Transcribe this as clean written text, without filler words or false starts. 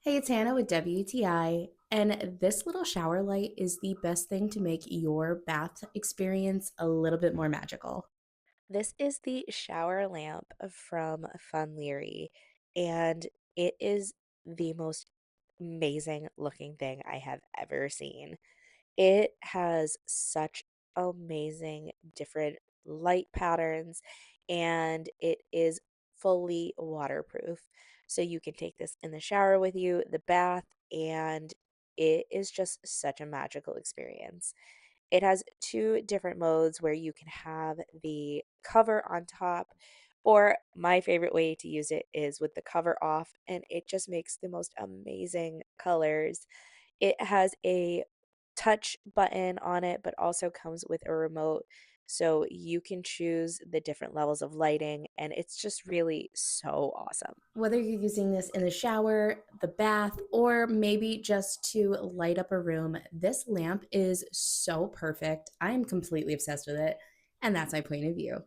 Hey, it's Hannah with WTI, and this little shower light is the best thing to make your bath experience a little bit more magical. This is the shower lamp from Fun Leary, and it is the most amazing looking thing I have ever seen. It has such amazing different light patterns, and it is fully waterproof. So you can take this in the shower with you, the bath, and it is just such a magical experience. It has 2 different modes where you can have the cover on top, or my favorite way to use it is with the cover off, and it just makes the most amazing colors. It has a touch button on it, but also comes with a remote, so you can choose the different levels of lighting, and it's just really so awesome. Whether you're using this in the shower, the bath, or maybe just to light up a room, this lamp is so perfect. I am completely obsessed with it, and that's my point of view.